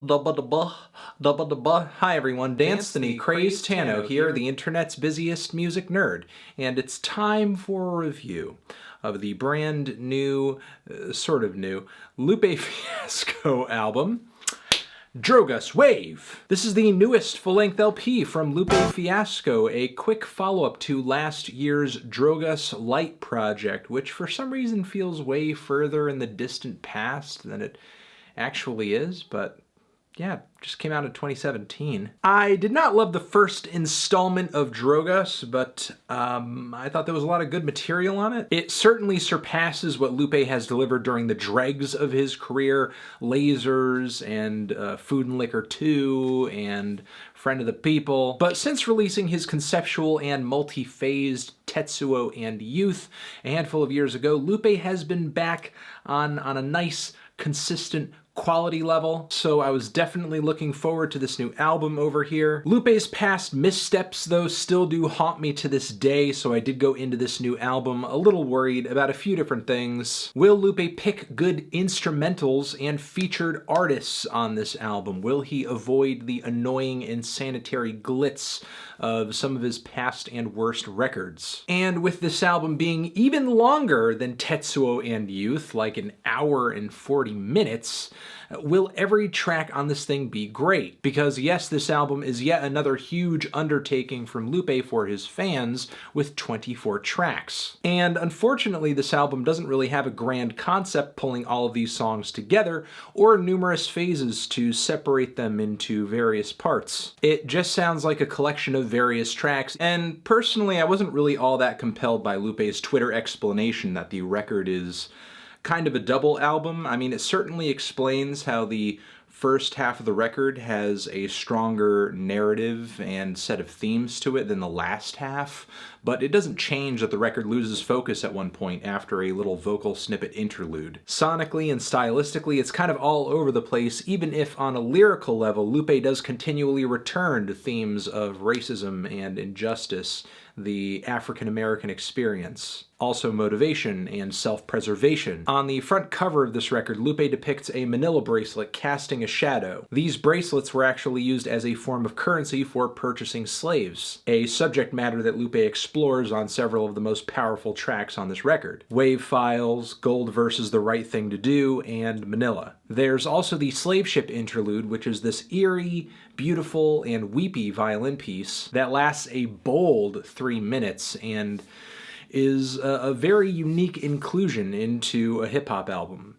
Hi everyone, D'Anthony Crazed Tano here, the internet's busiest music nerd, and it's time for a review of the brand new, sort of new, Lupe Fiasco album, DROGAS Wave. This is the newest full-length LP from Lupe Fiasco, a quick follow-up to last year's Drogas Light project, which for some reason feels way further in the distant past than it actually is, but yeah, just came out in 2017. I did not love the first installment of Drogas, but I thought there was a lot of good material on it. It certainly surpasses what Lupe has delivered during the dregs of his career, Lasers and Food and Liquor 2 and Friend of the People. But since releasing his conceptual and multi-phased Tetsuo and Youth a handful of years ago, Lupe has been back on a nice, consistent quality level, so I was definitely looking forward to this new album over here. Lupe's past missteps, though, still do haunt me to this day, so I did go into this new album a little worried about a few different things. Will Lupe pick good instrumentals and featured artists on this album? Will he avoid the annoying and sanitary glitz of some of his past and worst records? And with this album being even longer than Tetsuo and Youth, like an hour and 40 minutes, will every track on this thing be great? Because yes, this album is yet another huge undertaking from Lupe for his fans with 24 tracks. And unfortunately, this album doesn't really have a grand concept pulling all of these songs together or numerous phases to separate them into various parts. It just sounds like a collection of various tracks, and personally, I wasn't really all that compelled by Lupe's Twitter explanation that the record is kind of a double album. I mean, it certainly explains how the first half of the record has a stronger narrative and set of themes to it than the last half, but it doesn't change that the record loses focus at one point after a little vocal snippet interlude. Sonically and stylistically, it's kind of all over the place, even if on a lyrical level, Lupe does continually return to themes of racism and injustice, the African-American experience, also motivation and self-preservation. On the front cover of this record, Lupe depicts a manila bracelet casting a shadow. These bracelets were actually used as a form of currency for purchasing slaves, a subject matter that Lupe explores on several of the most powerful tracks on this record: Wave Files, Gold versus the Right Thing to Do, and Manila. There's also the slave ship interlude, which is this eerie, beautiful, and weepy violin piece that lasts a bold 3 minutes and is a very unique inclusion into a hip-hop album.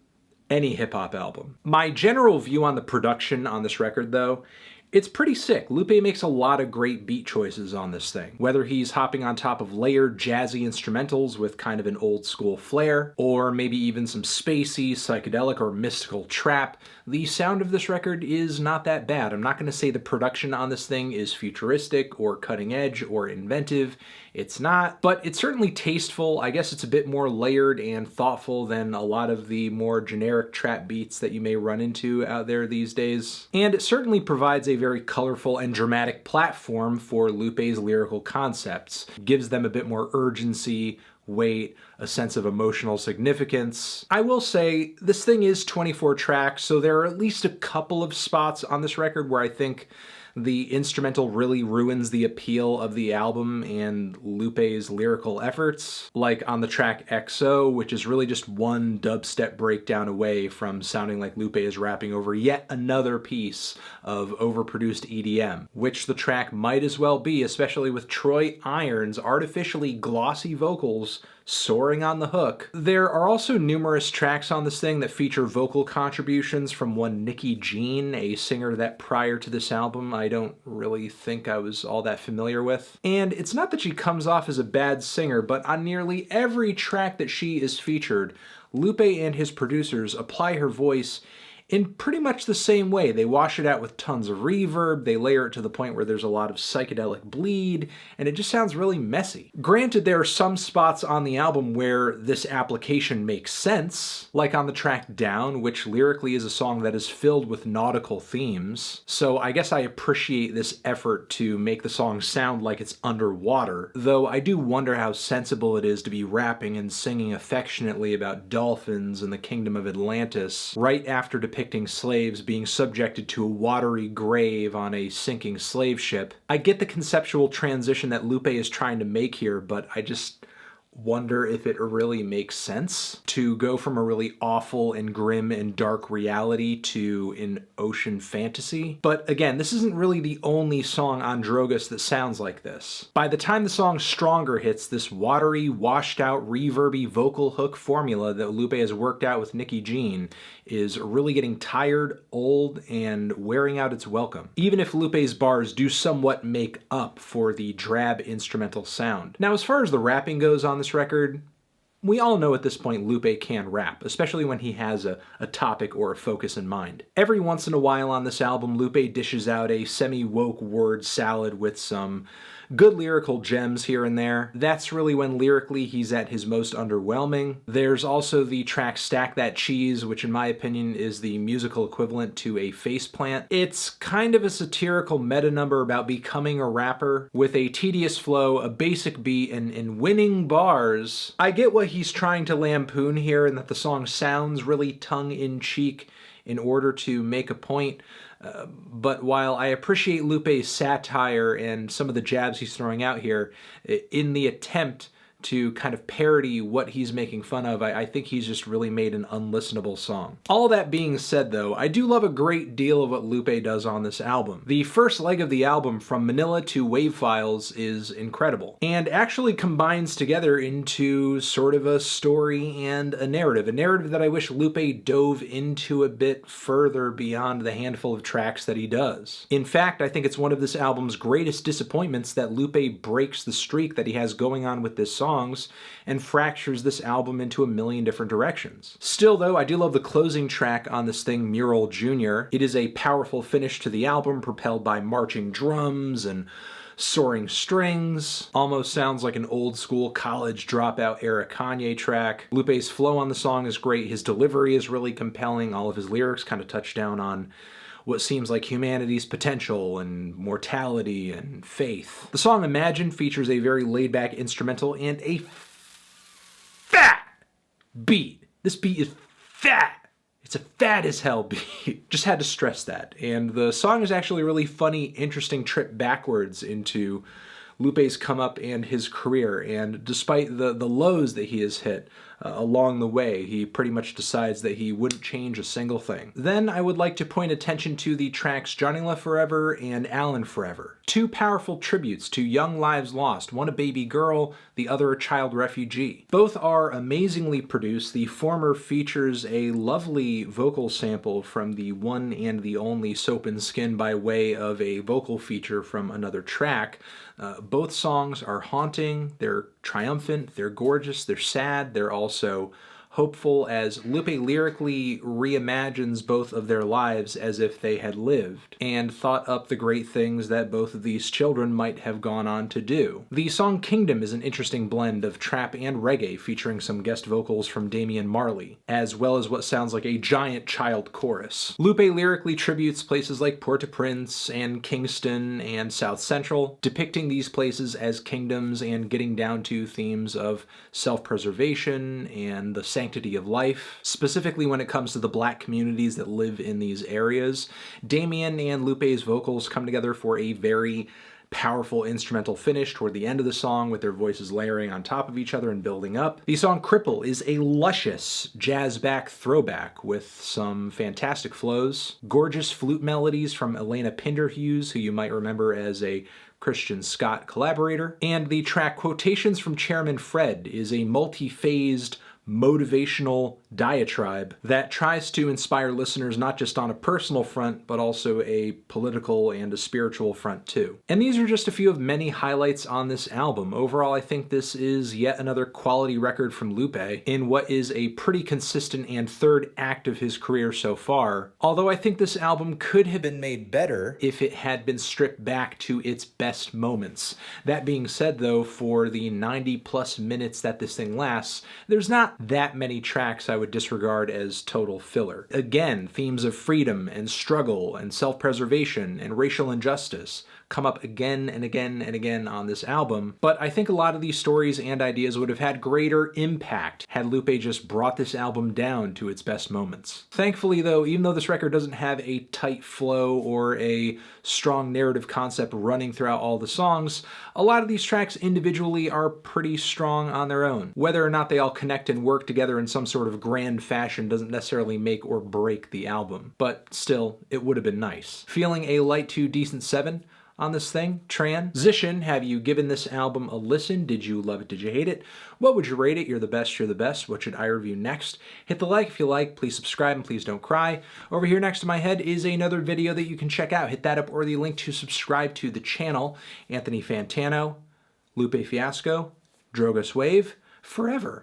Any hip-hop album. My general view on the production on this record, though, it's pretty sick. Lupe makes a lot of great beat choices on this thing. Whether he's hopping on top of layered jazzy instrumentals with kind of an old school flair, or maybe even some spacey, psychedelic, or mystical trap, the sound of this record is not that bad. I'm not going to say the production on this thing is futuristic or cutting edge or inventive. It's not, but it's certainly tasteful. I guess it's a bit more layered and thoughtful than a lot of the more generic trap beats that you may run into out there these days. And it certainly provides a very colorful and dramatic platform for Lupe's lyrical concepts. Gives them a bit more urgency, weight, a sense of emotional significance. I will say, this thing is 24 tracks, so there are at least a couple of spots on this record where I think the instrumental really ruins the appeal of the album and Lupe's lyrical efforts, like on the track XO, which is really just one dubstep breakdown away from sounding like Lupe is rapping over yet another piece of overproduced EDM, which the track might as well be, especially with Troy Iron's artificially glossy vocals soaring on the hook. There are also numerous tracks on this thing that feature vocal contributions from one Nikki Jean, a singer that prior to this album I don't really think I was all that familiar with. And it's not that she comes off as a bad singer, but on nearly every track that she is featured, Lupe and his producers apply her voice in pretty much the same way. They wash it out with tons of reverb, they layer it to the point where there's a lot of psychedelic bleed, and it just sounds really messy. Granted, there are some spots on the album where this application makes sense, like on the track Down, which lyrically is a song that is filled with nautical themes, so I guess I appreciate this effort to make the song sound like it's underwater, though I do wonder how sensible it is to be rapping and singing affectionately about dolphins and the kingdom of Atlantis right after depicting depicting slaves being subjected to a watery grave on a sinking slave ship. I get the conceptual transition that Lupe is trying to make here, but I just wonder if it really makes sense to go from a really awful and grim and dark reality to an ocean fantasy. But again, this isn't really the only song on Drogas that sounds like this. By the time the song Stronger hits, this watery, washed out, reverby vocal hook formula that Lupe has worked out with Nicky Jean is really getting tired, old, and wearing out its welcome. Even if Lupe's bars do somewhat make up for the drab instrumental sound. Now, as far as the rapping goes on this record, we all know at this point Lupe can rap, especially when he has a topic or a focus in mind. Every once in a while on this album, Lupe dishes out a semi-woke word salad with some good lyrical gems here and there. That's really when lyrically he's at his most underwhelming. There's also the track Stack That Cheese, which in my opinion is the musical equivalent to a faceplant. It's kind of a satirical meta number about becoming a rapper with a tedious flow, a basic beat, and winning bars. I get what he's trying to lampoon here and that the song sounds really tongue-in-cheek in order to make a point. But while I appreciate Lupe's satire and some of the jabs he's throwing out here, in the attempt to kind of parody what he's making fun of, I think he's just really made an unlistenable song. All that being said though, I do love a great deal of what Lupe does on this album. The first leg of the album, from Manila to Wave Files, is incredible, and actually combines together into sort of a story and a narrative that I wish Lupe dove into a bit further beyond the handful of tracks that he does. In fact, I think it's one of this album's greatest disappointments that Lupe breaks the streak that he has going on with this song and fractures this album into a million different directions. Still though, I do love the closing track on this thing, Mural Jr. It is a powerful finish to the album, propelled by marching drums and soaring strings. Almost sounds like an old school college dropout era Kanye track. Lupe's flow on the song is great, his delivery is really compelling, all of his lyrics kind of touch down on what seems like humanity's potential and mortality and faith. The song Imagine features a very laid-back instrumental and a fat beat. This beat is fat. It's a fat as hell beat. Just had to stress that. And the song is actually a really funny, interesting trip backwards into Lupe's come up and his career, and despite the lows that he has hit along the way, he pretty much decides that he wouldn't change a single thing. Then I would like to point attention to the tracks JONYLAH Forever and Alan Forever. Two powerful tributes to young lives lost, one a baby girl, the other a child refugee. Both are amazingly produced. The former features a lovely vocal sample from the one and the only Soap and Skin by way of a vocal feature from another track. Both songs are haunting, they're triumphant, they're gorgeous, they're sad, they're also hopeful, as Lupe lyrically reimagines both of their lives as if they had lived, and thought up the great things that both of these children might have gone on to do. The song Kingdom is an interesting blend of trap and reggae, featuring some guest vocals from Damian Marley, as well as what sounds like a giant child chorus. Lupe lyrically tributes places like Port-au-Prince and Kingston and South Central, depicting these places as kingdoms and getting down to themes of self-preservation and the sanctity of life, specifically when it comes to the black communities that live in these areas. Damian and Lupe's vocals come together for a very powerful instrumental finish toward the end of the song, with their voices layering on top of each other and building up. The song Cripple is a luscious jazz-back throwback with some fantastic flows, gorgeous flute melodies from Elena Pinderhughes, who you might remember as a Christian Scott collaborator, and the track Quotations from Chairman Fred is a multi-phased motivational diatribe that tries to inspire listeners not just on a personal front, but also a political and a spiritual front too. And these are just a few of many highlights on this album. Overall, I think this is yet another quality record from Lupe in what is a pretty consistent and third act of his career so far. Although I think this album could have been made better if it had been stripped back to its best moments. That being said though, for the 90+ minutes that this thing lasts, there's not that many tracks I would disregard as total filler. Again, themes of freedom and struggle and self-preservation and racial injustice come up again and again and again on this album, but I think a lot of these stories and ideas would have had greater impact had Lupe just brought this album down to its best moments. Thankfully though, even though this record doesn't have a tight flow or a strong narrative concept running throughout all the songs, a lot of these tracks individually are pretty strong on their own. Whether or not they all connect and work together in some sort of grand fashion doesn't necessarily make or break the album, but still, it would have been nice. Feeling a light to decent 7 on this thing? Transition, have you given this album a listen? Did you love it? Did you hate it? What would you rate it? You're the best, you're the best. What should I review next? Hit the like if you like, please subscribe, and please don't cry. Over here next to my head is another video that you can check out. Hit that up or the link to subscribe to the channel. Anthony Fantano, Lupe Fiasco, DROGAS Wave, forever.